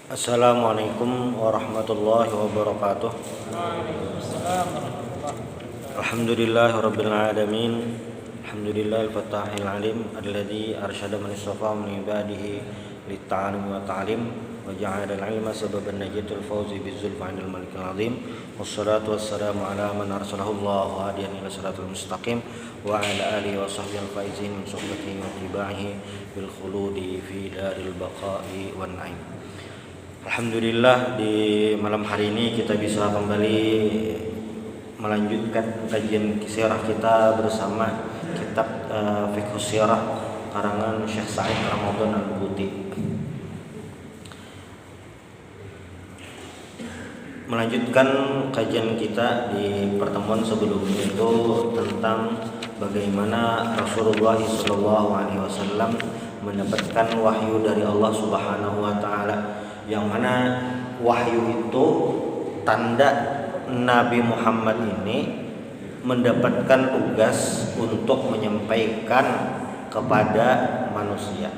Assalamualaikum warahmatullahi wabarakatuh. Waalaikumsalam warahmatullahi wabarakatuh. Alhamdulillahirabbil alamin. Alhamdulillahil fattahil alim alladzi arsyada man istafa min ibadihi lit-ta'allum wa ta'lim wa ja'ala al-'ilma sababan najatil fawzi bizulfi 'indal malikil 'azim. Wassalatu wassalamu ala man arsalahu Allahu hadiyan ila siratal mustaqim wa ala alihi wa sahbihi al-faizin min suhbatihi wa tibaihi bil khuludi fi daril baqa'i wan na'im. Alhamdulillah, di malam hari ini kita bisa kembali melanjutkan kajian sirah kita bersama kitab Fiqhus Sirah karangan Syekh Sa'id Ramadan Al-Buti. Melanjutkan kajian kita di pertemuan sebelumnya itu tentang bagaimana Rasulullah SAW mendapatkan wahyu dari Allah Subhanahu wa taala, yang mana wahyu itu tanda Nabi Muhammad ini mendapatkan tugas untuk menyampaikan kepada manusia.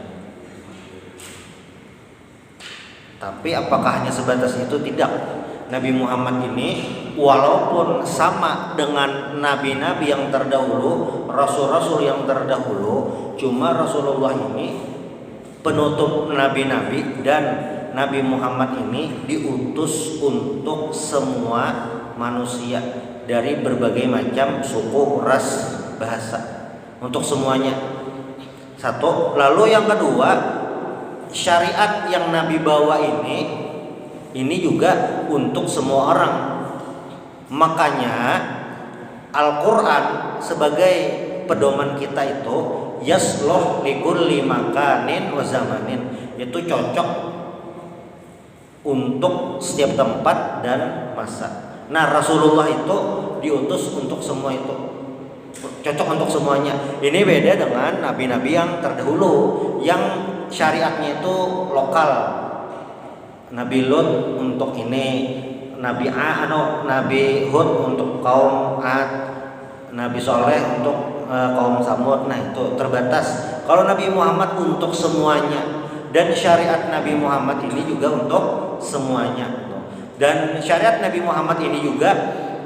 Tapi apakah hanya sebatas itu? Tidak. Nabi Muhammad ini walaupun sama dengan nabi-nabi yang terdahulu, rasul-rasul yang terdahulu, cuma Rasulullah ini penutup nabi-nabi, dan Nabi Muhammad ini diutus untuk semua manusia dari berbagai macam suku, ras, bahasa, untuk semuanya. Satu. Lalu yang kedua, syariat yang Nabi bawa ini juga untuk semua orang. Makanya Al-Quran sebagai pedoman kita itu yasluh likulli makanin wa zamanin, itu cocok untuk setiap tempat dan masa. Nah, Rasulullah itu diutus untuk semua itu, cocok untuk semuanya. Ini beda dengan nabi-nabi yang terdahulu yang syariatnya itu lokal. Nabi Lut untuk ini, Nabi Nabi Hud untuk kaum Ad, Nabi Soleh untuk kaum Samud. Nah, itu terbatas. Kalau Nabi Muhammad untuk semuanya, dan syariat Nabi Muhammad ini juga untuk semuanya. Dan syariat Nabi Muhammad ini juga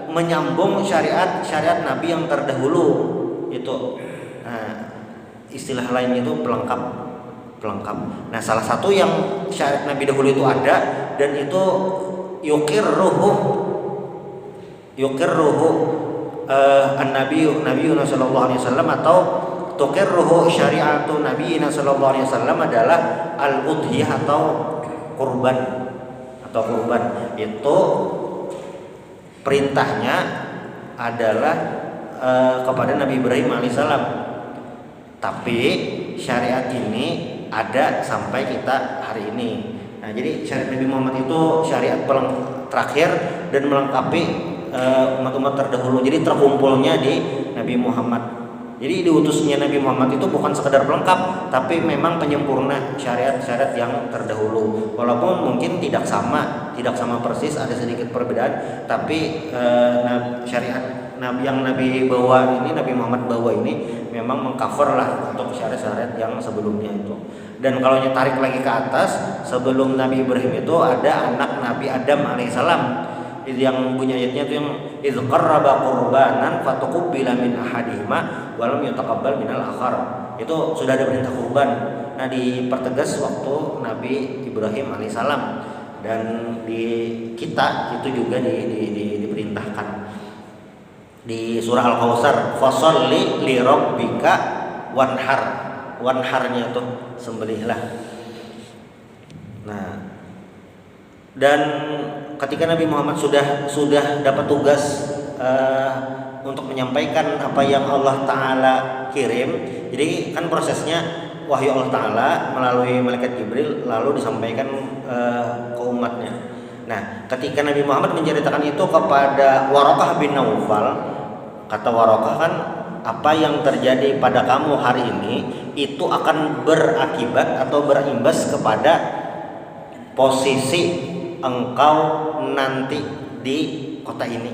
menyambung syariat Nabi yang terdahulu itu. Nah, istilah lain itu pelengkap. Nah, salah satu yang syariat Nabi dahulu itu ada, dan itu yukirruhu an-nabiyyu sallallahu alaihi wasallam, atau tuqirruhu syari'atu nabiyina sallallahu alaihi wasallam adalah al-udhiyah atau kurban. Itu perintahnya adalah kepada Nabi Ibrahim alaihissalam. Tapi syariat ini ada sampai kita hari ini. Nah, jadi syariat Nabi Muhammad itu syariat terakhir dan melengkapi umat-umat terdahulu. Jadi terkumpulnya di Nabi Muhammad. Jadi diutusnya Nabi Muhammad itu bukan sekedar pelengkap, tapi memang penyempurna syariat-syariat yang terdahulu. Walaupun mungkin tidak sama persis, ada sedikit perbedaan, tapi syariat yang Nabi bawa ini, Nabi Muhammad bawa ini memang mengcover lah untuk syariat-syariat yang sebelumnya itu. Dan kalau tarik lagi ke atas, sebelum Nabi Ibrahim itu ada anak Nabi Adam alaihissalam. Yang punya ayatnya itu yang idz qarraba qurbanan fatuqbila min ahadihima wa lam yutaqabbal minal akhar. Itu sudah ada perintah kurban. Nah, dipertegas waktu Nabi Ibrahim alaihissalam, dan di kita itu juga diperintahkan di surah Al-Kautsar, fasholli li rabbika wanhar. Wanharnya itu sembelihlah. Nah, dan ketika Nabi Muhammad sudah dapat tugas untuk menyampaikan apa yang Allah Ta'ala kirim, jadi kan prosesnya wahyu Allah Ta'ala melalui malaikat Jibril lalu disampaikan ke umatnya. Nah, ketika Nabi Muhammad menceritakan itu kepada Waraqah bin Naufal, kata Waraqah, kan apa yang terjadi pada kamu hari ini itu akan berakibat atau berimbas kepada posisi engkau nanti di kota ini.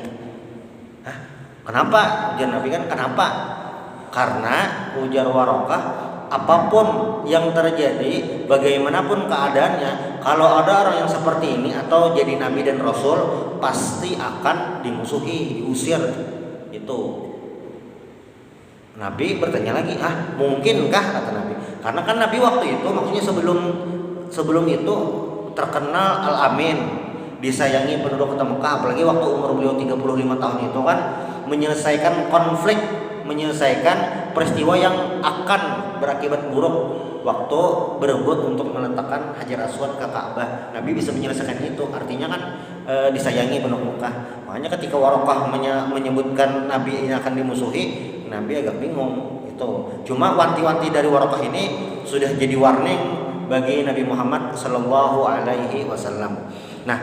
Hah? Kenapa? Ujar Nabi kan, kenapa? Karena ujar Waraqah, apapun yang terjadi, bagaimanapun keadaannya, kalau ada orang yang seperti ini atau jadi nabi dan rasul, pasti akan dimusuhi, diusir. Itu. Nabi bertanya lagi, mungkinkah, kata Nabi? Karena kan Nabi waktu itu, maksudnya sebelum itu terkenal Al-Amin, disayangi penduduk kota Mekah, apalagi waktu umur beliau 35 tahun itu kan menyelesaikan konflik, menyelesaikan peristiwa yang akan berakibat buruk waktu berebut untuk meletakkan Hajar Aswad ke Ka'bah. Nabi bisa menyelesaikan itu, artinya kan disayangi penduduk Mekah. Makanya ketika Waraqah menyebutkan Nabi ini akan dimusuhi, Nabi agak bingung itu. Cuma wanti-wanti dari Waraqah ini sudah jadi warning bagi Nabi Muhammad Sallallahu Alaihi Wasallam. Nah,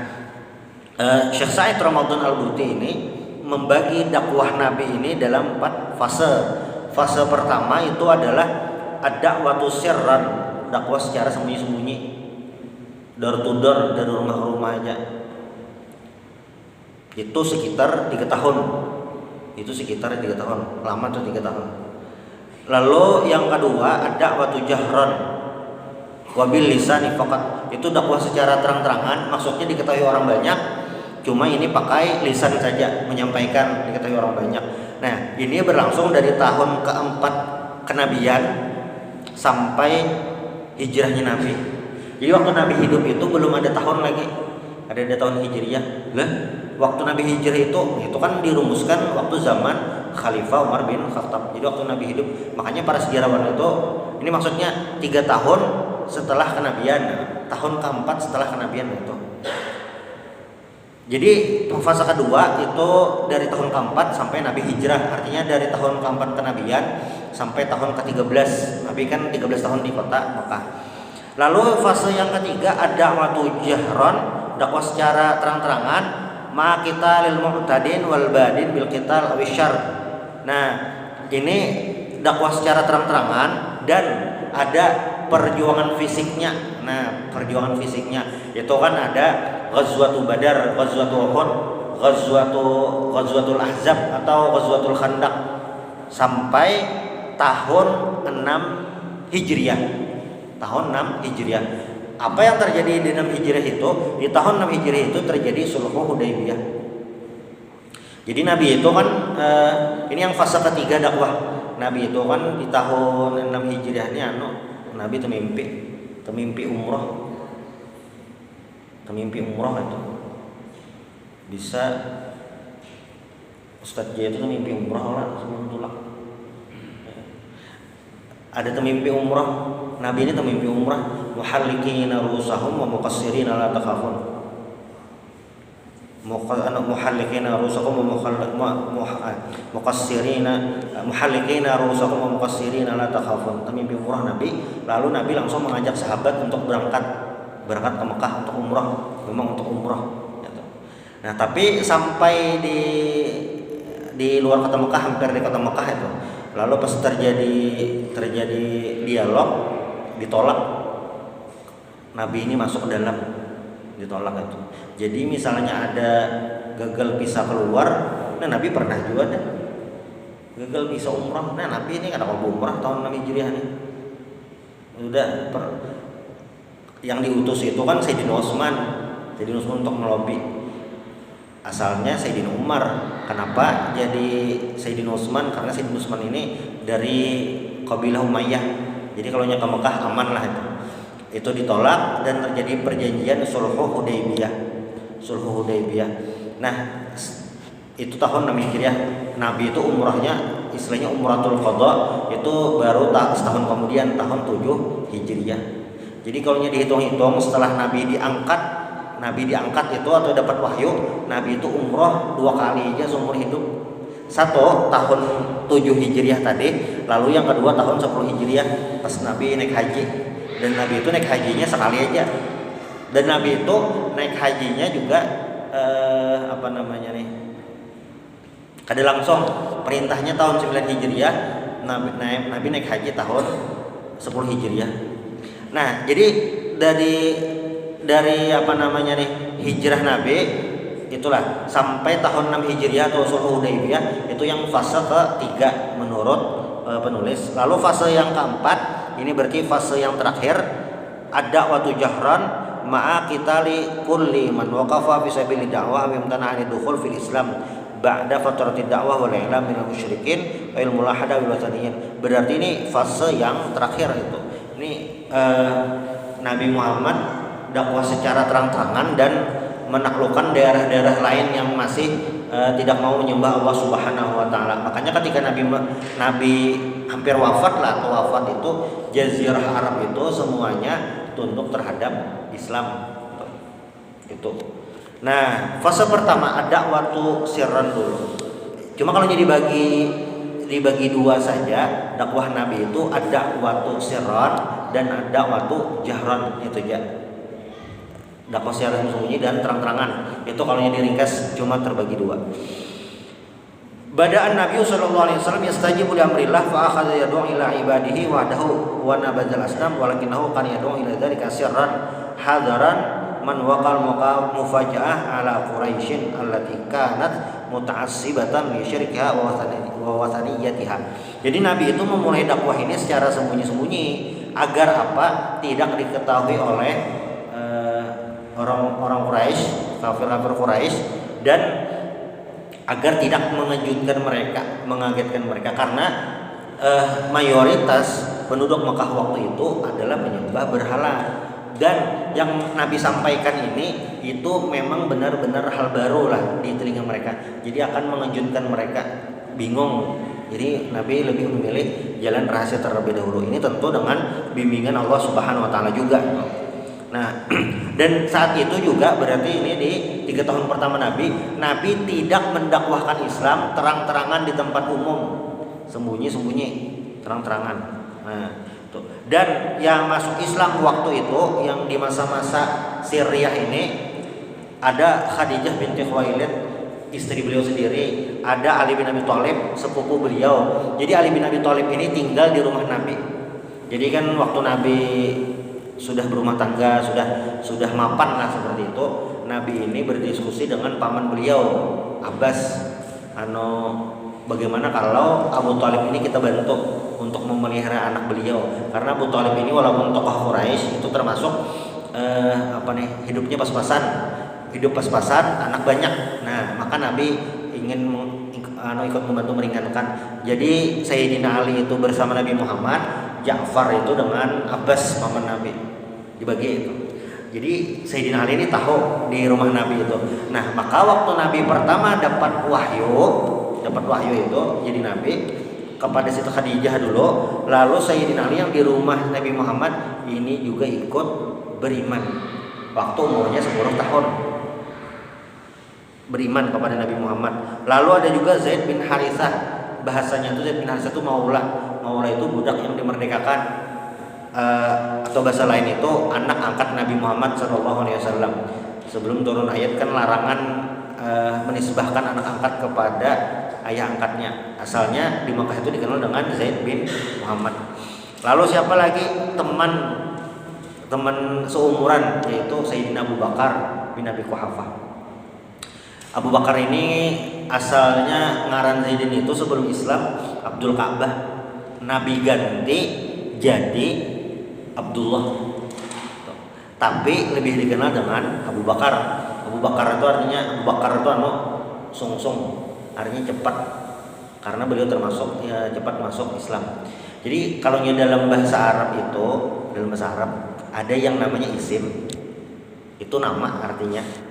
Syekh Sa'id Ramadan Al-Buti ini membagi dakwah Nabi ini dalam 4 fase. Fase pertama itu adalah ad-da'watu sirran, dakwah secara sembunyi-sembunyi, door to door, dari rumah ke rumah aja. Itu sekitar 3 tahun. Lama tuh 3 tahun. Lalu yang kedua ad-da'watu jahran wabil lisani faqat, itu dakwah secara terang-terangan, maksudnya diketahui orang banyak, cuma ini pakai lisan saja, menyampaikan, diketahui orang banyak. Nah, ini berlangsung dari tahun keempat kenabian sampai hijrahnya Nabi. Jadi waktu Nabi hidup itu belum ada tahun lagi, ada tahun hijriyah. Lah, waktu Nabi hijrah itu kan dirumuskan waktu zaman Khalifah Umar bin Khattab. Jadi waktu Nabi hidup, makanya para sejarawan itu, ini maksudnya 3 tahun setelah kenabian, tahun keempat setelah kenabian itu. Jadi fase kedua itu dari tahun keempat sampai Nabi hijrah, artinya dari tahun keempat kenabian sampai tahun ke-13. Nabi kan 13 tahun di kota Mekah. Lalu fase yang ketiga ada da'watu jahran, dakwah secara terang-terangan, ma kita lil mu'tadin wal badin bil qital awisyar. Nah, ini dakwah secara terang-terangan dan ada perjuangan fisiknya. Nah, perjuangan fisiknya itu kan ada Ghazwatul Badar, Ghazwatul Uhud, Ghazwatul Ahzab atau Ghazwatul Khandaq sampai tahun 6 Hijriah. Tahun 6 Hijriah. Apa yang terjadi di 6 Hijriah itu? Di tahun 6 Hijriah itu terjadi Sulh Hudaybiyah. Jadi Nabi itu kan ini yang fase ketiga dakwah. Nabi itu kan di tahun 6 Hijriah ini Nabi temimpi umroh. Temimpi umroh itu. Bisa Ustadz Jaya itu temimpi umroh lah sebelum tulak. Ada temimpi umroh. Nabi ini temimpi umrah, muhallikina rusahum wa muqassirina la takhafun. Muhallikina rusahum wa muhallikina rusahum wa muqassirina la takhafun. Temimpi umrah Nabi, lalu Nabi langsung mengajak sahabat untuk berangkat ke Mekah untuk umrah, memang untuk umrah gitu. Nah, tapi sampai di luar kota Mekah, hampir di kota Mekah itu, lalu pas terjadi dialog, ditolak. Nabi ini masuk ke dalam, ditolak itu. Jadi misalnya ada gagal bisa keluar, nah Nabi pernah juga ada gagal bisa umrah. Nah, Nabi ini kada mau umrah tahun 6 Hijriah nih. Yang diutus itu kan Sayyidina Utsman untuk melobi. Asalnya Sayyidina Umar. Kenapa jadi Sayyidina Utsman? Karena Sayyidina Utsman ini dari kabilah Umayyah. Jadi kalau ke Mekah aman lah itu. Itu ditolak dan terjadi perjanjian Sulh Hudaybiyah. Nah, itu tahun 6 Hijriah. Nabi itu umrahnya istilahnya umratul qadha, itu baru setahun kemudian tahun 7 Hijriah. Jadi kalau dihitung-hitung setelah Nabi diangkat itu atau dapat wahyu, Nabi itu umroh 2 kali aja seumur hidup. Satu tahun 7 Hijriah tadi, lalu yang kedua tahun 10 Hijriah pas Nabi naik haji. Dan Nabi itu naik hajinya sekali aja. Dan Nabi itu naik hajinya juga kada langsung, perintahnya tahun 9 Hijriah, Nabi naik haji tahun 10 Hijriah. Nah, jadi dari hijrah Nabi itulah sampai tahun 6 Hijriah atau Sulh Hudaybiyah, itu yang fase ketiga menurut penulis. Lalu fase yang keempat ini berarti fase yang terakhir. Ada waktu jahran ma'a qitali kulli man waqafa fi sabilil da'wah wa imtana'a an dukhul fil Islam ba'da fatratil da'wah wal i'lam minal musyrikin wa ilmul mulahada wal wathaniyin. Berarti ini fase yang terakhir itu. Ini Nabi Muhammad dakwah secara terang-terangan dan menaklukkan daerah-daerah lain yang masih tidak mau menyembah Allah Subhanahu wa taala. Makanya ketika Nabi hampir wafat itu jazirah Arab itu semuanya tunduk terhadap Islam. Itu. Nah, fase pertama ada waktu sirran dulu. Cuma kalau dibagi dua saja, dakwah Nabi itu ada waktu sirran dan ada waktu jahran, itu aja. Dakwah secara sembunyi dan terang-terangan. Itu kalau diringkas cuma terbagi dua. Bada'an Nabi sallallahu alaihi wasallam yastajibu li amrillah fa akhadha yad'u ila ibadihi wahdahu wa nabadzal asnam walakinahu kan yad'u ila dzalika sirran hadaran man waqal mufaja'ah ala quraisyin allati kanat muta'assibatan li syirkiha wa wathaniyatiha. Jadi Nabi itu memulai dakwah ini secara sembunyi-sembunyi agar apa? Tidak diketahui oleh orang-orang Quraisy, kafir-kafir Quraisy, dan agar tidak mengagetkan mereka karena mayoritas penduduk Mekah waktu itu adalah penyembah berhala. Dan yang Nabi sampaikan ini itu memang benar-benar hal baru lah di telinga mereka. Jadi akan mengejutkan mereka, bingung. Jadi Nabi lebih memilih jalan rahasia terlebih dahulu. Ini tentu dengan bimbingan Allah Subhanahu wa taala juga. Nah, dan saat itu juga berarti ini di 3 tahun pertama Nabi tidak mendakwahkan Islam terang-terangan di tempat umum, sembunyi-sembunyi, terang-terangan. Nah, tuh. Dan yang masuk Islam waktu itu yang di masa-masa Syriah ini ada Khadijah binti Khuwailid, istri beliau sendiri, ada Ali bin Abi Thalib, sepupu beliau. Jadi Ali bin Abi Thalib ini tinggal di rumah Nabi. Jadi kan waktu Nabi sudah berumah tangga, sudah mapan lah seperti itu, Nabi ini berdiskusi dengan paman beliau Abbas, bagaimana kalau Abu Thalib ini kita bantu untuk memelihara anak beliau, karena Abu Thalib ini walaupun tokoh Quraisy itu termasuk hidupnya hidup pas-pasan, anak banyak. Nah, maka Nabi ingin ikut membantu meringankan. Jadi Sayyidina Ali itu bersama Nabi Muhammad, Ja'far itu dengan Abbas paman Nabi, dibagi itu. Jadi Sayyidina Ali ini tahu di rumah Nabi itu. Nah, maka waktu Nabi pertama dapat wahyu itu jadi Nabi kepada Siti Khadijah dulu, lalu Sayyidina Ali yang di rumah Nabi Muhammad ini juga ikut beriman waktu umurnya 10 tahun. Beriman kepada Nabi Muhammad. Lalu ada juga Zaid bin Harithah. Bahasanya itu Zaid bin Harithah itu maula itu budak yang dimerdekakan, atau bahasa lain itu anak angkat Nabi Muhammad SAW. Sebelum turun ayat kan larangan menisbahkan anak angkat kepada ayah angkatnya. Asalnya di Makkah itu dikenal dengan Zaid bin Muhammad. Lalu siapa lagi teman seumuran, yaitu Sayyidina Abu Bakar bin Abi Quhafah. Abu Bakar ini asalnya ngaran Zaidin itu sebelum Islam Abdul Ka'bah. Nabi ganti jadi Abdullah. Tapi lebih dikenal dengan Abu Bakar. Abu Bakar itu artinya sungsung, artinya cepat. Karena beliau termasuk cepat masuk Islam. Jadi kalau dalam bahasa Arab ada yang namanya isim. Itu nama artinya.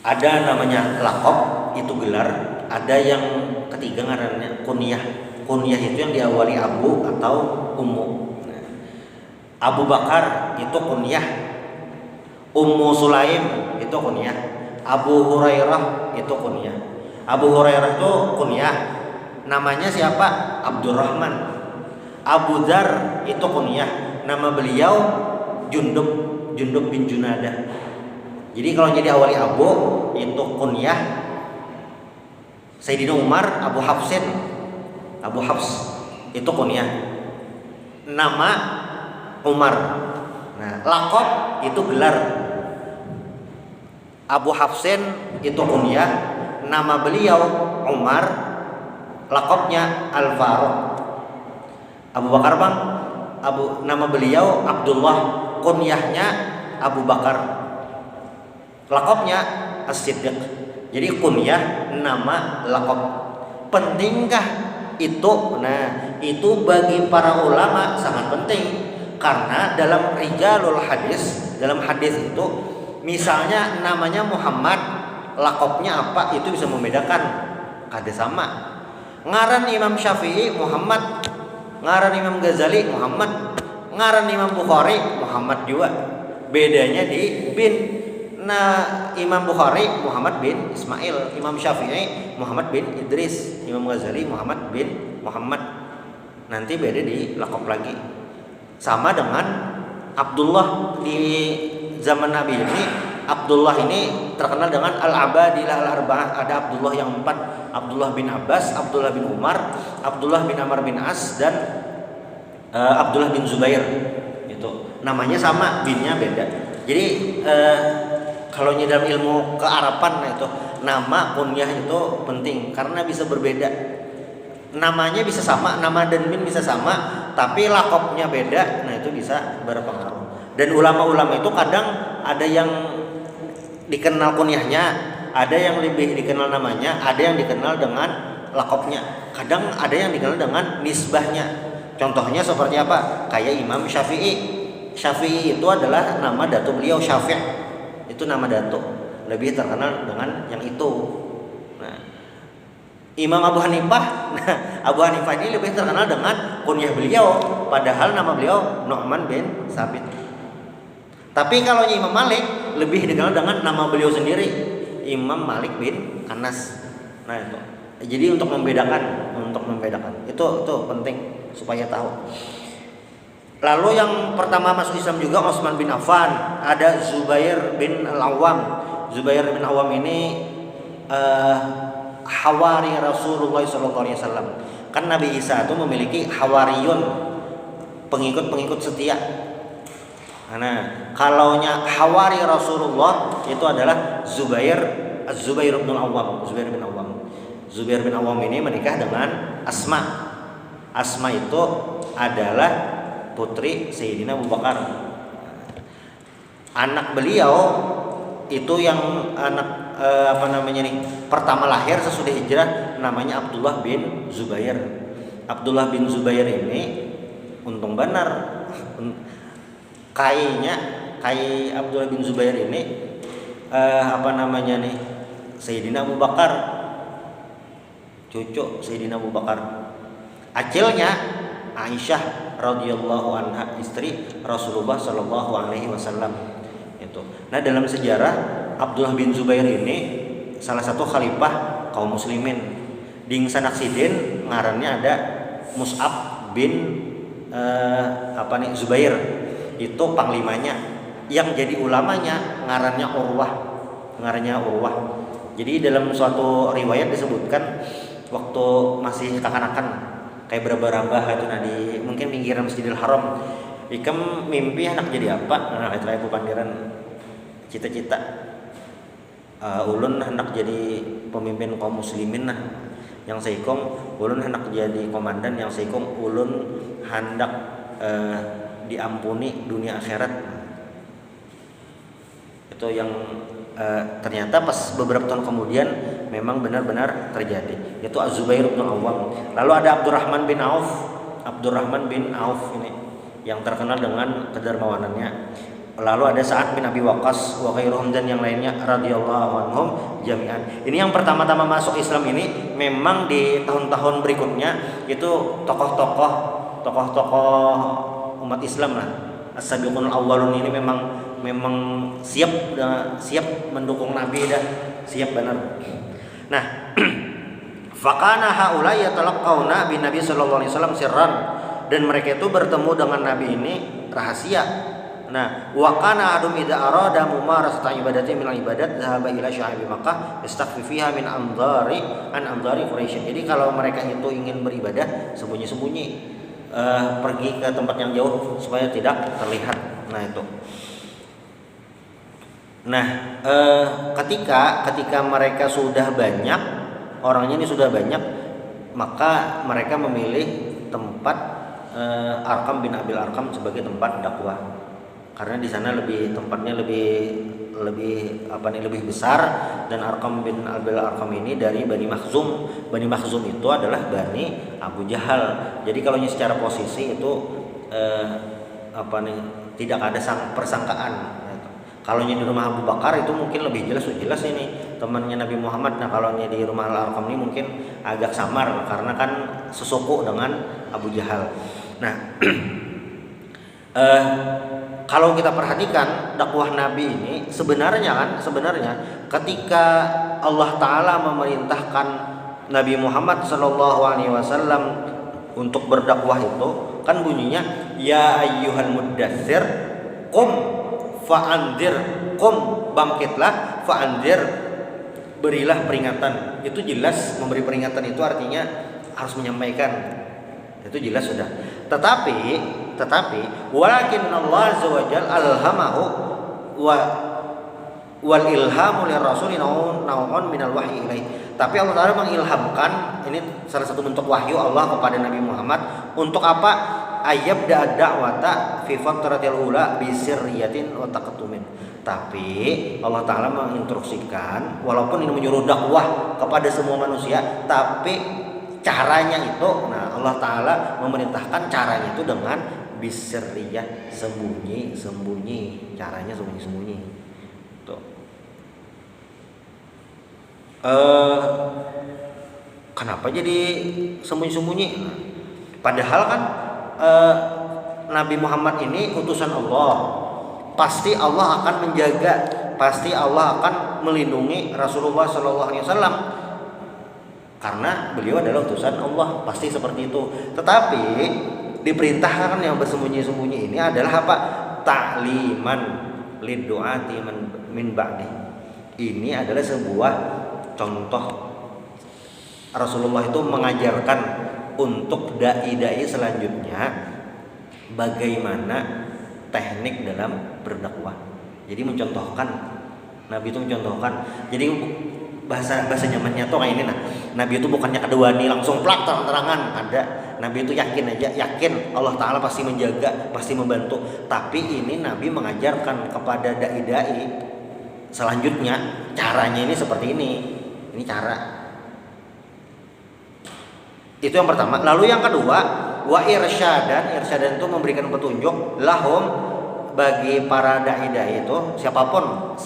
Ada namanya laqab, itu gelar. Ada yang ketiga ngarannya kunyah. Kunyah itu yang diawali Abu atau Ummu. Abu Bakar itu kunyah. Ummu Sulaim itu kunyah. Abu Hurairah itu kunyah. Abu Hurairah itu kunyah. Namanya siapa? Abdurrahman. Abu Dzar itu kunyah. Nama beliau Jundub bin Junadah. Jadi kalau jadi awali Abu itu kunyah. Sayyidina Umar Abu Hafs itu kunyah. Nama Umar. Nah, laqab itu gelar. Abu Hafsin itu kunyah. Nama beliau Umar, laqabnya Al-Faruq. Abu Bakar bang nama beliau Abdullah, kunyahnya Abu Bakar, lakopnya As-Siddiq. Jadi kunyah, nama, lakop. Pentingkah itu? Nah, itu bagi para ulama sangat penting, karena dalam rijalul hadis, dalam hadis itu misalnya namanya Muhammad, lakopnya apa, itu bisa membedakan. Kada sama. Ngaran Imam Syafi'i Muhammad, ngaran Imam Ghazali Muhammad, ngaran Imam Bukhari Muhammad juga. Bedanya di bin. Nah, Imam Bukhari Muhammad bin Ismail, Imam Syafi'i Muhammad bin Idris, Imam Ghazali Muhammad bin Muhammad. Nanti beda di lakop lagi. Sama dengan Abdullah di zaman Nabi ini. Abdullah ini terkenal dengan Al-Abadilah Al-Arba'ah. Ada Abdullah yang 4, Abdullah bin Abbas, Abdullah bin Umar, Abdullah bin Amr bin As, dan Abdullah bin Zubair. Itu namanya sama, binnya beda. Jadi kalau dalam ilmu kearapan itu nama kunyah itu penting karena bisa berbeda. Namanya bisa sama, nama dan bin bisa sama, tapi lakopnya beda. Nah, itu bisa berpengaruh. Dan ulama-ulama itu kadang ada yang dikenal kunyahnya, ada yang lebih dikenal namanya, ada yang dikenal dengan lakopnya. Kadang ada yang dikenal dengan nisbahnya. Contohnya seperti apa? Kayak Imam Syafi'i. Syafi'i itu adalah nama datuk beliau, Syafi'. Itu nama datuk. Lebih terkenal dengan yang itu. Nah, Imam Abu Hanifah, Abu Hanifah ini lebih terkenal dengan kunyah beliau, padahal nama beliau Nu'man bin Sabit. Tapi kalau Imam Malik lebih dikenal dengan nama beliau sendiri, Imam Malik bin Anas. Nah, itu. Jadi untuk membedakan itu penting supaya tahu. Lalu yang pertama masuk Islam juga Utsman bin Affan, ada Zubair bin Al-Awwam. Zubair bin Al-Awwam ini hawari Rasulullah SAW. Kan Nabi Isa itu memiliki hawariyun, pengikut-pengikut setia. Nah, kalaunya hawari Rasulullah itu adalah Zubair bin Al-Awwam. Zubair bin Awwam ini menikah dengan Asma. Asma itu adalah putri Sayyidina Abu Bakar. Anak beliau itu yang pertama lahir sesudah hijrah namanya Abdullah bin Zubair. Abdullah bin Zubair ini untung benar. Kai Abdullah bin Zubair ini Sayyidina Abu Bakar, cucu Sayyidina Abu Bakar. Acilnya Aisyah radhiyallahu anha, istri Rasulullah sallallahu alaihi wasallam. Itu. Nah, dalam sejarah Abdullah bin Zubair ini salah satu khalifah kaum muslimin. Ding Sanaksidin ngarannya ada Mus'ab bin Zubair. Itu panglimanya. Yang jadi ulamanya ngarannya Urwah. Jadi dalam suatu riwayat disebutkan waktu masih kekanakan kayak beraba-raba itu mungkin pinggiran Masjidil Haram, ikam mimpi anak jadi apa? Nah, itu aku pandiran cita-cita ulun hendak jadi pemimpin kaum muslimin. Nah, yang seikom ulun hendak jadi komandan, yang seikom ulun hendak diampuni dunia akhirat. Itu yang ternyata pas beberapa tahun kemudian memang benar-benar terjadi, yaitu Az-Zubair bin Awwam. Lalu ada Abdurrahman bin Auf ini yang terkenal dengan kedermawanannya. Lalu ada Sa'ad bin Abi Waqqas wa ghairuhum dan yang lainnya radhiyallahu anhum jami'an. Ini yang pertama-tama masuk Islam ini. Memang di tahun-tahun berikutnya itu tokoh-tokoh umat Islam lah. As-sabiqunul awwalun ini memang siap mendukung Nabi dah, siap benar. Nah, fakana haula yatalaqauna bin Nabi sallallahu alaihi wasallam sirran, dan mereka itu bertemu dengan Nabi ini rahasia. Nah, wa kana adum idza arada mumarasata ibadati min ibadat zahaba ila sya'bi Makkah yastakhfi fiha min anzari Quraisy. Jadi kalau mereka itu ingin beribadah sembunyi-sembunyi, pergi ke tempat yang jauh supaya tidak terlihat. Nah, itu. Nah, ketika mereka sudah banyak, orangnya ini sudah banyak, maka mereka memilih tempat Arqam bin Abil Arqam sebagai tempat dakwah, karena di sana tempatnya lebih besar. Dan Arqam bin Abil Arqam ini dari Bani Makhzum. Bani Makhzum itu adalah Bani Abu Jahal. Jadi kalau secara posisi itu tidak ada persangkaan. Kalau di rumah Abu Bakar itu mungkin lebih jelas ini temannya Nabi Muhammad. Nah kalau di rumah Al-Arqam ini mungkin agak samar karena kan sesuku dengan Abu Jahal. Nah kalau kita perhatikan dakwah Nabi ini sebenarnya ketika Allah Ta'ala memerintahkan Nabi Muhammad SAW untuk berdakwah itu kan bunyinya ya ayyuhal muddatsir qum fa'anzir, qum bangkitlah, fa'anzir berilah peringatan. Itu jelas memberi peringatan itu artinya harus menyampaikan. Itu jelas sudah. Tetapi walakin Allah azza wajalla alhamahu wal ilhamu lirrasul nau'un minal wahyi ilaih. Tapi Allah Taala mengilhamkan, ini salah satu bentuk wahyu Allah kepada Nabi Muhammad untuk apa? Ayyabda da'wata fi fatratil ula bi sirriyatin wa taqattumin. Tapi Allah Taala menginstruksikan, walaupun ini menyuruh dakwah kepada semua manusia, tapi caranya itu, nah Allah Taala memerintahkan caranya itu dengan bisriyah, sembunyi, caranya sembunyi. Tuh. Kenapa jadi sembunyi-sembunyi? Padahal kan Nabi Muhammad ini utusan Allah, pasti Allah akan menjaga, pasti Allah akan melindungi Rasulullah SAW karena beliau adalah utusan Allah, pasti seperti itu. Tetapi diperintahkan yang bersembunyi-sembunyi ini adalah apa? Ta'liman liddu'ati min ba'di. Ini adalah sebuah contoh Rasulullah itu mengajarkan untuk dai-dai selanjutnya bagaimana teknik dalam berdakwah. Jadi mencontohkan, Nabi itu mencontohkan. Jadi bahasa nyamannya tuh kayak ini. Nah, Nabi itu bukannya kedua nih langsung plak terang-terangan, ada. Nabi itu yakin Allah Ta'ala pasti menjaga, pasti membantu. Tapi ini Nabi mengajarkan kepada dai-dai selanjutnya caranya ini seperti ini. Ini cara. Itu yang pertama. Lalu yang kedua, wa irsyadan itu memberikan petunjuk lahum bagi para dai-dai itu siapapun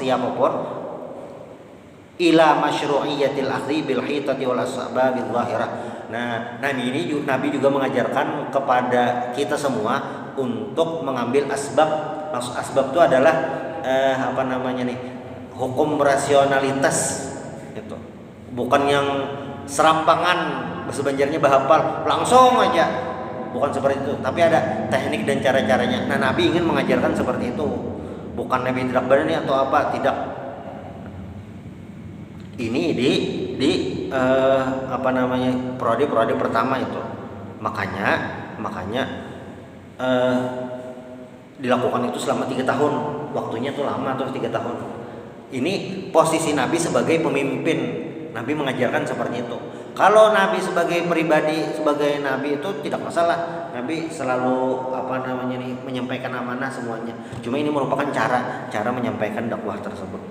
ila masyru'iyatil akhdhi bil hitati wal asbabil zahirah. Nah, Nabi juga mengajarkan kepada kita semua untuk mengambil asbab. Maksud asbab itu adalah hukum rasionalitas itu. Bukan yang serampangan bahasa Banjarnya bahapal langsung aja, bukan seperti itu, tapi ada teknik dan cara-caranya. Nah Nabi ingin mengajarkan seperti itu, bukan Nabi tidak berani atau apa, tidak. Ini di prodi pertama itu, makanya dilakukan itu selama 3 tahun, waktunya tuh lama tuh 3 tahun. Ini posisi Nabi sebagai pemimpin, Nabi mengajarkan seperti itu. Kalau Nabi sebagai pribadi, sebagai Nabi itu tidak masalah. Nabi selalu menyampaikan amanah semuanya. Cuma ini merupakan cara menyampaikan dakwah tersebut.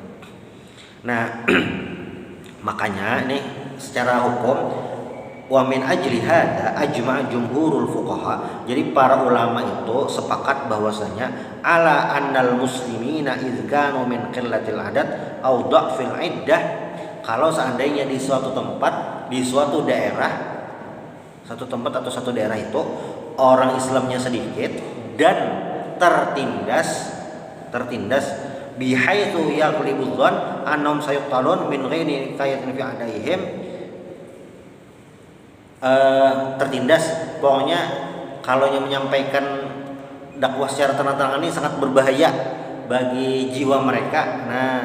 Nah, makanya nih secara hukum wa min ajli hadza ajma' jumhurul fuqaha. Jadi para ulama itu sepakat bahwasanya ala annal muslimina idz kanu min qillatil adad aw dha'fil iddah. Kalau seandainya di suatu tempat, di suatu daerah, satu tempat atau satu daerah itu orang Islamnya sedikit dan tertindas bihaitsu yaghlibudz dzan annahum sayuqtalun min ghairi kayatin fi adaihim. Tertindas, pokoknya kalau yang menyampaikan dakwah secara terang-terangan ini sangat berbahaya bagi jiwa mereka. Nah,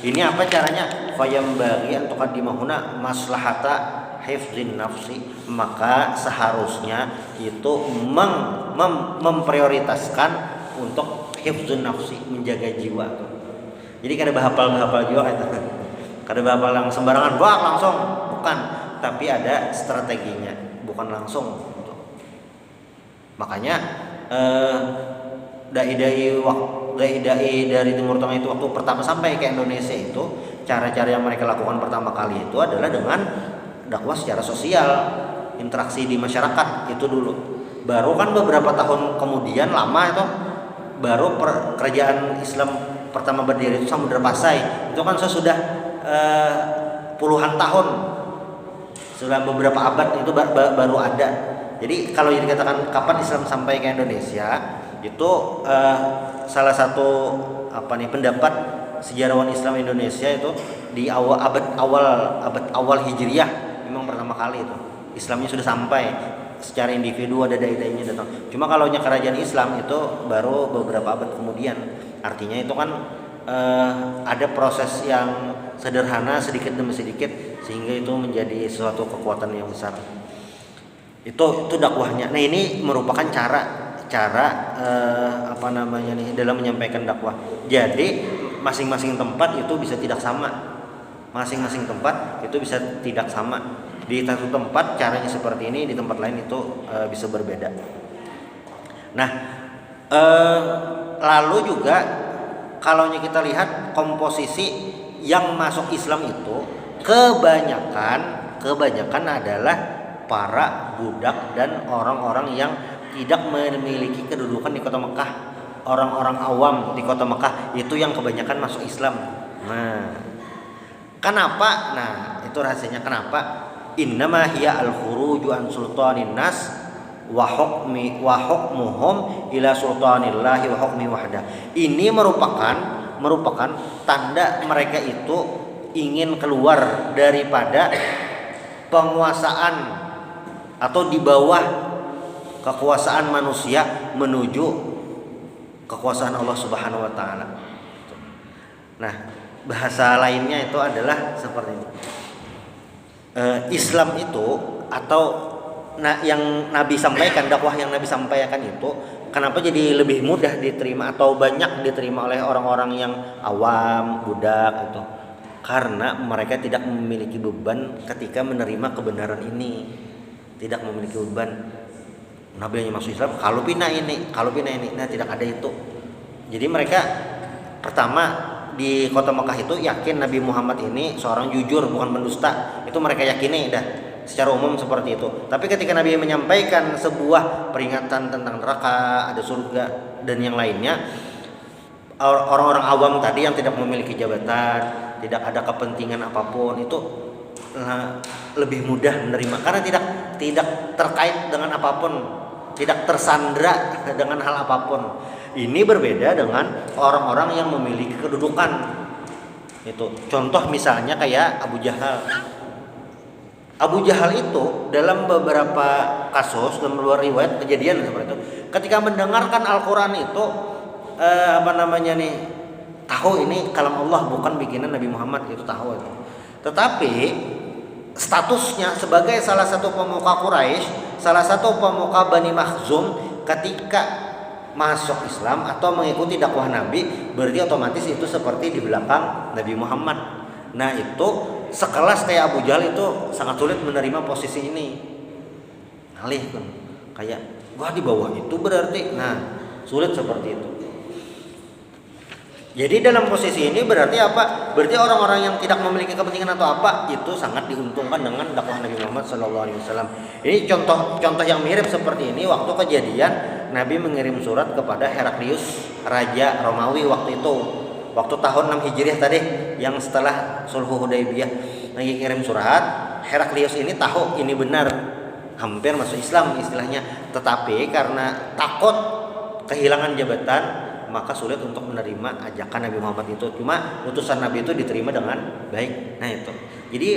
ini apa caranya? Fayambaghi an tuqaddimahuna maslahata hifdzin nafsi. Maka seharusnya itu memprioritaskan untuk hifdzun nafsi, menjaga jiwa. Jadi kada bahapal jiwa itu. Kada bahapal yang sembarangan langsung, bukan, tapi ada strateginya, bukan langsung. Makanya dai-dai dari Timur Tengah itu waktu pertama sampai ke Indonesia itu, cara-cara yang mereka lakukan pertama kali itu adalah dengan dakwah secara sosial, interaksi di masyarakat itu dulu. Baru kan beberapa tahun kemudian, lama itu, baru kerajaan Islam pertama berdiri itu Samudra Pasai. Itu kan sesudah puluhan tahun, sudah beberapa abad itu baru ada. Jadi kalau dikatakan kapan Islam sampai ke Indonesia, itu salah satu pendapat sejarawan Islam Indonesia itu di abad awal Hijriah, memang pertama kali itu Islamnya sudah sampai secara individu, ada dai-dainya datang. Cuma kalau kerajaan Islam itu baru beberapa abad kemudian. Artinya itu kan ada proses yang sederhana sedikit demi sedikit sehingga itu menjadi suatu kekuatan yang besar. Itu dakwahnya. Nah, ini merupakan cara dalam menyampaikan dakwah. Jadi masing-masing tempat itu bisa tidak sama. Masing-masing tempat itu bisa tidak sama. Di satu tempat caranya seperti ini, di tempat lain itu bisa berbeda. Nah, lalu juga kalau kita lihat komposisi yang masuk Islam itu kebanyakan adalah para budak dan orang-orang yang tidak memiliki kedudukan di kota Mekah. Orang-orang awam di kota Mekah itu yang kebanyakan masuk Islam. Nah, kenapa? Nah, itu rahasianya kenapa? Innama hiya al-khuruju an sultanin nas wa hukmuhum ila sultanillahi wa hukmi wahda. Ini merupakan tanda mereka itu ingin keluar daripada penguasaan atau di bawah kekuasaan manusia menuju kekuasaan Allah Subhanahu wa taala. Nah, bahasa lainnya itu adalah seperti ini. Islam itu atau yang Nabi sampaikan, dakwah yang Nabi sampaikan itu kenapa jadi lebih mudah diterima atau banyak diterima oleh orang-orang yang awam, budak itu? Karena mereka tidak memiliki beban ketika menerima kebenaran ini. Tidak memiliki beban. Nabi hanya masuk Islam kalau pindah ini. Nah, tidak ada itu. Jadi mereka pertama di kota Mekah itu yakin Nabi Muhammad ini seorang jujur, bukan pendusta. Itu mereka yakini dah secara umum seperti itu. Tapi ketika Nabi menyampaikan sebuah peringatan tentang neraka, ada surga dan yang lainnya, orang-orang awam tadi yang tidak memiliki jabatan, tidak ada kepentingan apapun, itu lebih mudah menerima karena tidak terkait dengan apapun, tidak tersandra dengan hal apapun. Ini berbeda dengan orang-orang yang memiliki kedudukan. Itu contoh misalnya kayak Abu Jahal. Abu Jahal itu dalam beberapa kasus dan luar riwayat kejadian seperti itu. Ketika mendengarkan Al-Qur'an itu tahu ini kalam Allah bukan bikinan Nabi Muhammad, itu tahu itu. Tetapi statusnya sebagai salah satu pemuka Quraisy, salah satu pemuka Bani Makhzum, ketika masuk Islam atau mengikuti dakwah Nabi, berarti otomatis itu seperti di belakang Nabi Muhammad. Nah, itu sekelas kayak Abu Jahal itu sangat sulit menerima posisi ini. Alih kan, kayak wah di bawah itu berarti, nah sulit seperti itu. Jadi dalam posisi ini berarti apa? Berarti orang-orang yang tidak memiliki kepentingan atau apa itu sangat diuntungkan dengan dakwah Nabi Muhammad SAW. Ini contoh yang mirip seperti ini waktu kejadian Nabi mengirim surat kepada Heraklius, raja Romawi waktu itu. Waktu tahun 6 Hijriah tadi, yang setelah Sulhu Hudaybiyah, lagi kirim surat. Heraklius ini tahu ini benar, hampir masuk Islam istilahnya, tetapi karena takut kehilangan jabatan, maka sulit untuk menerima ajakan Nabi Muhammad itu. Cuma utusan Nabi itu diterima dengan baik. Nah itu. Jadi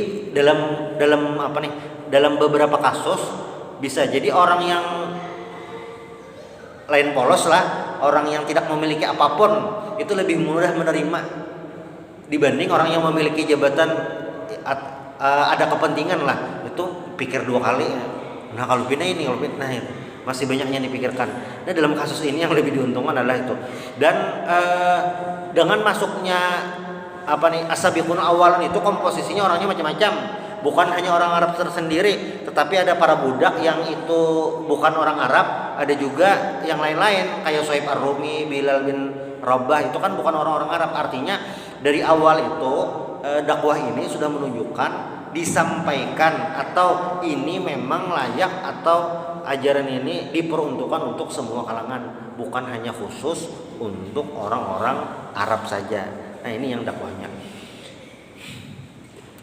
dalam beberapa kasus bisa jadi orang yang lain polos lah, orang yang tidak memiliki apapun itu lebih mudah menerima dibanding orang yang memiliki jabatan, ada kepentingan lah, itu pikir dua kali. Nah kalau pindah ini, nah itu masih banyaknya dipikirkan. Nah dalam kasus ini yang lebih diuntungkan adalah itu. Dan dengan masuknya as-sabiqun awalan itu komposisinya orangnya macam-macam. bukan hanya orang Arab tersendiri, tetapi ada para budak yang itu bukan orang Arab, ada juga yang lain-lain kayak Suhaib Ar-Rumi, Bilal bin Rabah, itu kan bukan orang-orang Arab. Artinya dari awal itu dakwah ini sudah menunjukkan, disampaikan atau ini memang layak atau ajaran ini diperuntukkan untuk semua kalangan, bukan hanya khusus untuk orang-orang Arab saja. Nah, ini yang dakwahnya.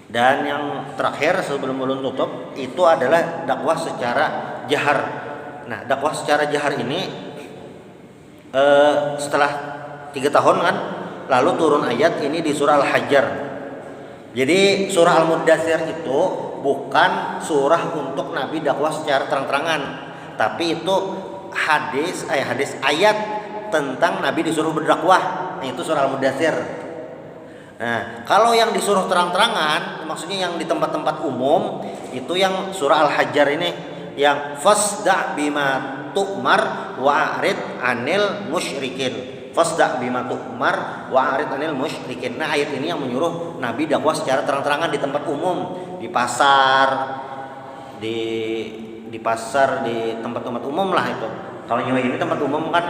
Dan yang terakhir sebelum ulun tutup itu adalah dakwah secara jahar. Nah, dakwah secara jahar ini setelah 3 tahun kan, lalu turun ayat ini di surah Al-Hajjar. Jadi surah Al-Muddatsir itu bukan surah untuk Nabi dakwah secara terang-terangan, tapi itu hadis ayat tentang Nabi disuruh berdakwah. Nah, itu surah Al-Muddatsir. Nah, kalau yang disuruh terang-terangan, maksudnya yang di tempat-tempat umum, itu yang surah Al-Hajjar ini, yang fasda' bima tu'mar wa'arid anil musyrikin. Fasda' bima tu'mar wa'arid anil musyrikin. Nah, ayat ini yang menyuruh Nabi dakwah secara terang-terangan di tempat umum, di pasar, di pasar, di tempat-tempat umum lah itu. Kalau nyawa ini tempat umum kan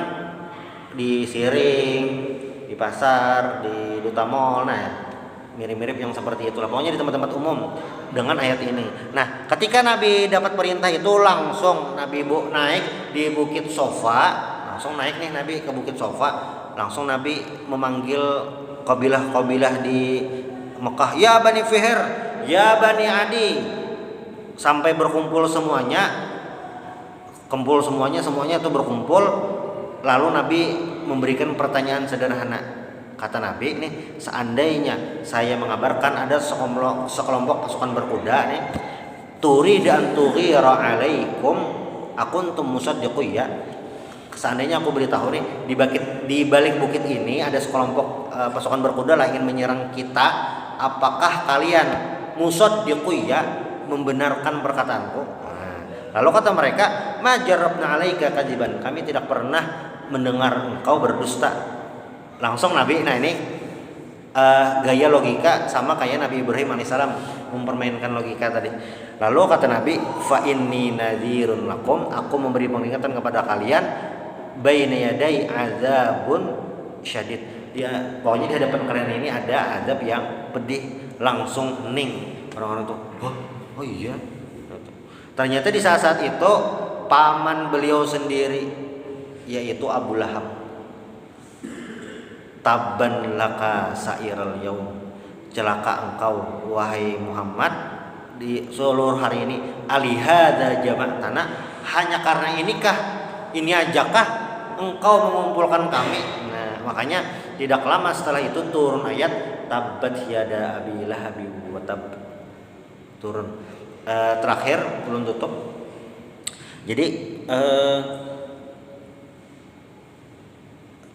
di Siring, di pasar, di Duta Mall, nah mirip-mirip yang seperti itulah. Pokoknya di tempat-tempat umum dengan ayat ini. Nah, ketika Nabi dapat perintah itu langsung Nabi naik di Bukit Sofa, langsung naik nih Nabi ke Bukit Sofa, langsung Nabi memanggil kabilah-kabilah di Mekah, ya Bani Fihr, ya Bani Adi, sampai berkumpul semuanya. Semuanya itu berkumpul. Lalu Nabi memberikan pertanyaan sederhana. Kata Nabi nih, seandainya saya mengabarkan ada sekelompok pasukan berkuda nih, turi dan tughira alaikum akuntum musaddiqiyya. Seandainya aku beritahu nih, di balik bukit ini ada sekelompok pasukan berkuda lah ingin menyerang kita, apakah kalian musaddiqiyya, membenarkan perkataanku? Lalu kata mereka, ma jarabna alaika kadziban, kami tidak pernah mendengar engkau berdusta. Langsung Nabi, nah ini gaya logika sama kayak Nabi Ibrahim alaihissalam mempermainkan logika tadi. Lalu kata Nabi, fa inni nadhirun lakum, aku memberi peringatan kepada kalian, baina yaday azabun syadid. Dia pokoknya di hadapan kalian ini ada azab yang pedih. Langsung hening orang-orang tuh. Oh iya. Ternyata di saat-saat itu paman beliau sendiri, yaitu Abu Lahab, tabban laka sa'iral yaum, celaka engkau wahai Muhammad di seluruh hari ini, alihada jama'tana, hanya karena ini ajakah engkau mengumpulkan kami? Nah, makanya tidak lama setelah itu turun ayat tabbat yada abi lahabi wa tab, turun. Terakhir belum tutup. Jadi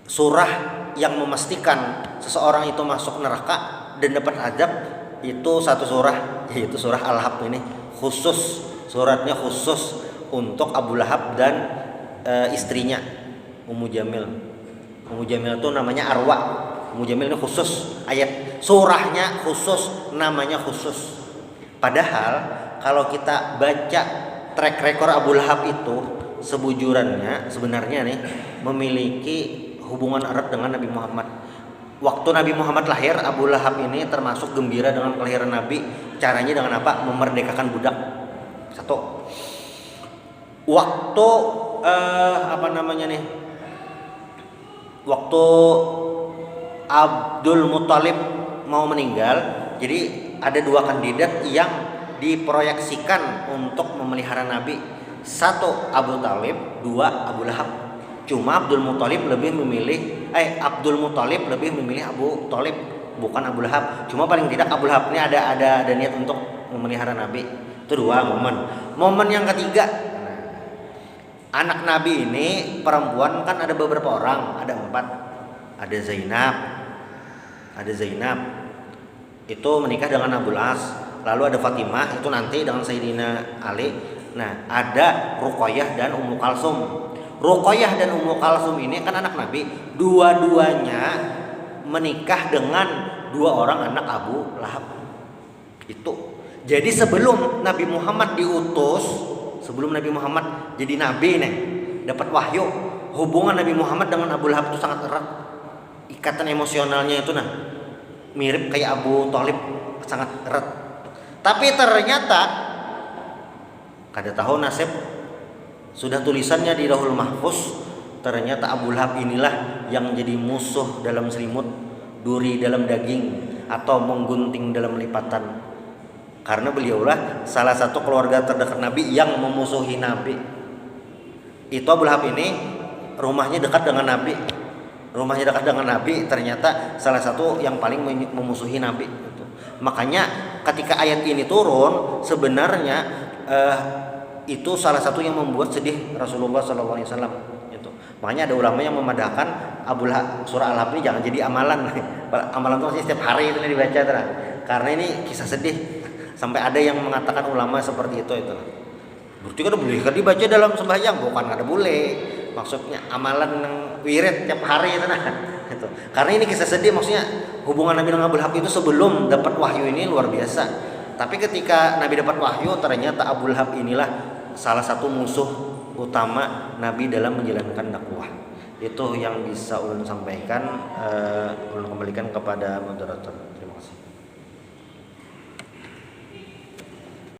surah yang memastikan seseorang itu masuk neraka dan dapat azab itu satu surah, yaitu surah Al-Lahab ini. Khusus suratnya khusus untuk Abu Lahab dan istrinya Ummu Jamil. Ummu Jamil itu namanya Arwa. Ummu Jamil ini khusus, ayat surahnya khusus, namanya khusus. Padahal kalau kita baca track record Abu Lahab itu, sebenarnya nih memiliki hubungan erat dengan Nabi Muhammad. Waktu Nabi Muhammad lahir, Abu Lahab ini termasuk gembira dengan kelahiran Nabi. Caranya dengan apa? Memerdekakan budak. Satu. Waktu waktu Abdul Muthalib mau meninggal, jadi ada 2 kandidat yang diproyeksikan untuk memelihara Nabi. 1 Abu Talib, 2 Abu Lahab. Cuma Abdul Muthalib lebih memilih Abu Talib, bukan Abu Lahab. Cuma paling tidak Abu Lahab ini ada niat untuk memelihara Nabi. Itu 2 momen. Momen yang ketiga, anak Nabi ini perempuan kan ada beberapa orang, ada 4. Ada Zainab. Itu menikah dengan Abul As. Lalu ada Fatimah, itu nanti dengan Sayyidina Ali. Nah, ada Ruqayyah dan Ummu Kalsum. Ruqayyah dan Ummu Kalsum ini kan anak Nabi, dua-duanya menikah dengan 2 orang anak Abu Lahab. Itu. Jadi sebelum Nabi Muhammad diutus, sebelum Nabi Muhammad jadi nabi nih, dapat wahyu, hubungan Nabi Muhammad dengan Abu Lahab itu sangat erat. Ikatan emosionalnya itu mirip kayak Abu Thalib, sangat erat. Tapi ternyata kada tahu nasib, sudah tulisannya di Lauhul Mahfuz, ternyata Abu Lahab inilah yang jadi musuh dalam selimut, duri dalam daging, atau menggunting dalam lipatan. Karena beliaulah salah satu keluarga terdekat Nabi yang memusuhi Nabi. Itu Abu Lahab ini rumahnya dekat dengan Nabi. Rumahnya dekat dengan Nabi, ternyata salah satu yang paling memusuhi Nabi. Makanya ketika ayat ini turun, sebenarnya itu salah satu yang membuat sedih Rasulullah SAW. Itu. Makanya ada ulama yang memadahkan surah Al-Lahab ini jangan jadi amalan. Amalan itu masih setiap hari itu dibaca terang. Karena ini kisah sedih. Sampai ada yang mengatakan ulama seperti itu. Berarti kan boleh kan dibaca dalam sembahyang? Bukan, kada boleh. Maksudnya amalan yang wirid tiap hari itu gitu. Karena ini kisah sedih, maksudnya hubungan Nabi dengan Abu Lahab itu sebelum dapat wahyu ini luar biasa. Tapi ketika Nabi dapat wahyu, ternyata Abu Lahab inilah salah satu musuh utama Nabi dalam menjalankan dakwah. Itu yang bisa ulun sampaikan, ulun kembalikan kepada moderator.